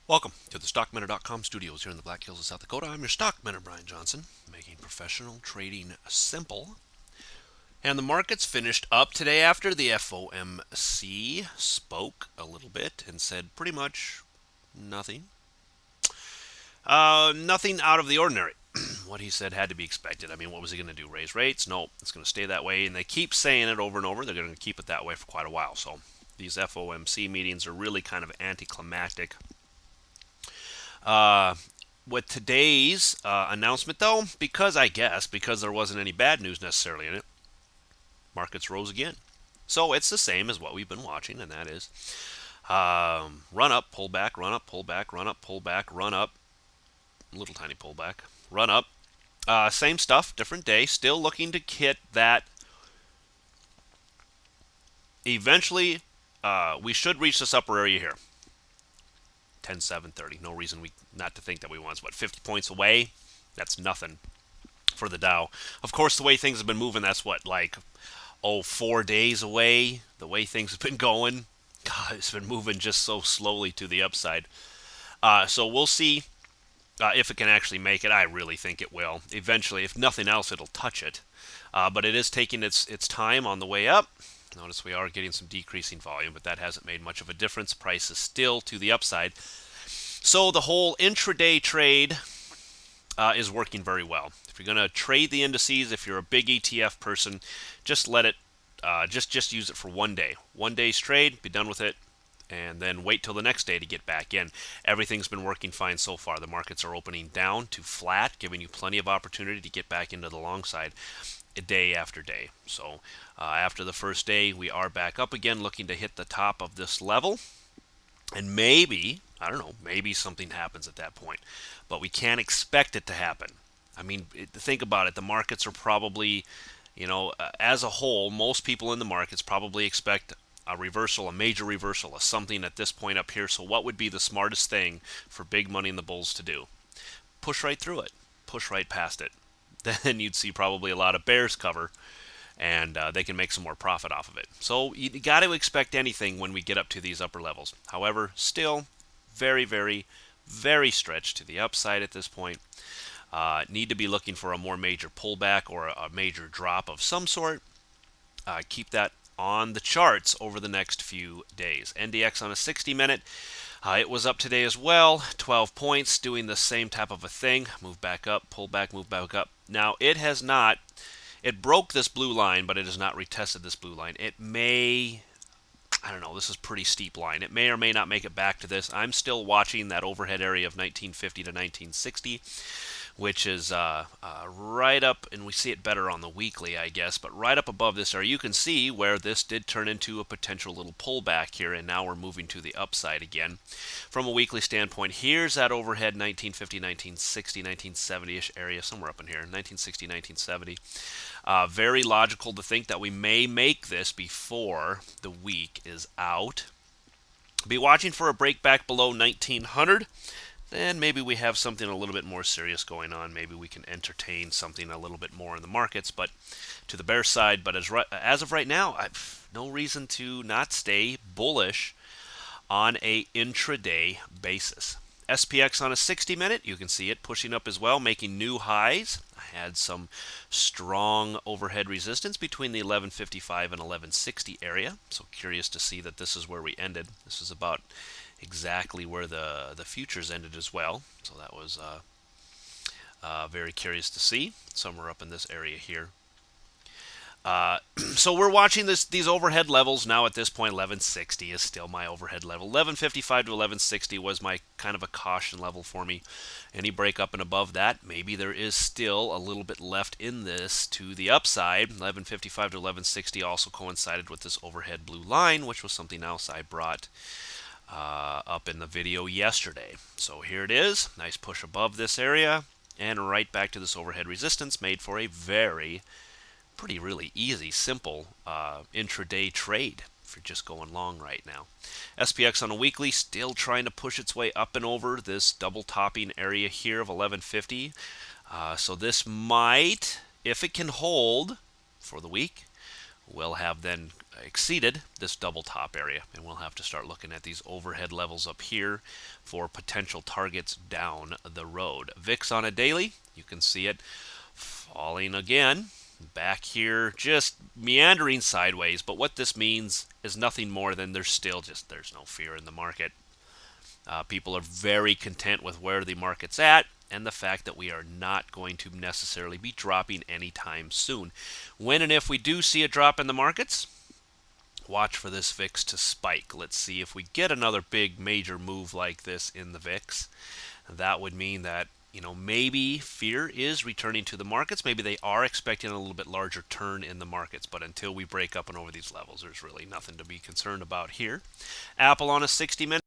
Welcome to the StockMinute.com studios here in the Black Hills of South Dakota. I'm your StockMinute, Brian Johnson, making professional trading simple. And the markets finished up today after the FOMC spoke a little bit and said pretty much nothing. Nothing out of the ordinary. What he said had to be expected. I mean, what was he going to do? Raise rates? No, it's going to stay that way. And they keep saying it over and over. They're going to keep it that way for quite a while. So these FOMC meetings are really kind of anticlimactic. Uh, with today's announcement, though, because there wasn't any bad news necessarily in it, markets rose again. So it's the same as what we've been watching, and that is run up, pull back, run up, pull back, run up, pull back, run up, little tiny pullback, run up. Same stuff, different day. Still looking to hit that. Eventually, we should reach this upper area here. 10,730. No reason we not to think that we want. It's what, 50 points away? That's nothing for the Dow. Of course, the way things have been moving, that's what, like, 4 days away. The way things have been going, God, it's been moving just so slowly to the upside. So we'll see if it can actually make it. I really think it will. Eventually, if nothing else, it'll touch it. But it is taking its time on the way up. Notice we are getting some decreasing volume, but that hasn't made much of a difference. Price is still to the upside. So the whole intraday trade is working very well. If you're going to trade the indices, if you're a big ETF person, just let it, just use it for 1 day. 1 day's trade, be done with it, and then wait till the next day to get back in. Everything's been working fine so far. The markets are opening down to flat, giving you plenty of opportunity to get back into the long side day after day. So after the first day, we are back up again, looking to hit the top of this level. And maybe, I don't know, maybe something happens at that point. But we can't expect it to happen. I mean, think about it. The markets are probably, as a whole, most people in the markets probably expect a reversal, a major reversal, a something at this point up here. So what would be the smartest thing for big money in the bulls to do? Push right through it. Push right past it. Then you'd see probably a lot of bears cover, and they can make some more profit off of it. So you got to expect anything when we get up to these upper levels. However, still very, very, very stretched to the upside at this point. Need to be looking for a more major pullback or a major drop of some sort. Keep that on the charts over the next few days. NDX on a 60-minute. It was up today as well, 12 points, doing the same type of a thing. Move back up, pull back, move back up. Now, it has not, it broke this blue line, but it has not retested this blue line. It may, I don't know, this is a pretty steep line. It may or may not make it back to this. I'm still watching that overhead area of 1950 to 1960, which is right up, and we see it better on the weekly, I guess, but right up above this area, you can see where this did turn into a potential little pullback here, and now we're moving to the upside again. From a weekly standpoint, here's that overhead 1950, 1960, 1970-ish area, somewhere up in here, 1960, 1970. Very logical to think that we may make this before the week is out. Be watching for a break back below 1900. Then maybe we have something a little bit more serious going on. Maybe we can entertain something a little bit more in the markets, but to the bear side. But as of right now, I've no reason to not stay bullish on a intraday basis. SPX on a 60-minute, you can see it pushing up as well, making new highs. I had some strong overhead resistance between the 1155 and 1160 area, so curious to see that this is where we ended. This is about exactly where the futures ended as well, so that was very curious to see, somewhere up in this area here. So we're watching these overhead levels now. At this point, 1160 is still my overhead level. 1155 to 1160 was my kind of a caution level for me. Any break up and above that, maybe there is still a little bit left in this to the upside. 1155 to 1160 also coincided with this overhead blue line, which was something else I brought up in the video yesterday. So here it is, nice push above this area, and right back to this overhead resistance, made for a pretty really easy, simple intraday trade if you're just going long right now. SPX on a weekly still trying to push its way up and over this double topping area here of 1150. So this might, if it can hold for the week, will have then exceeded this double top area, and we'll have to start looking at these overhead levels up here for potential targets down the road. VIX on a daily, you can see it falling again back here, just meandering sideways, but what this means is nothing more than there's no fear in the market. People are very content with where the market's at and the fact that we are not going to necessarily be dropping anytime soon. When and if we do see a drop in the markets, watch for this VIX to spike. Let's see if we get another big major move like this in the VIX. That would mean that maybe fear is returning to the markets. Maybe they are expecting a little bit larger turn in the markets. But until we break up and over these levels, there's really nothing to be concerned about here. Apple on a 60-minute.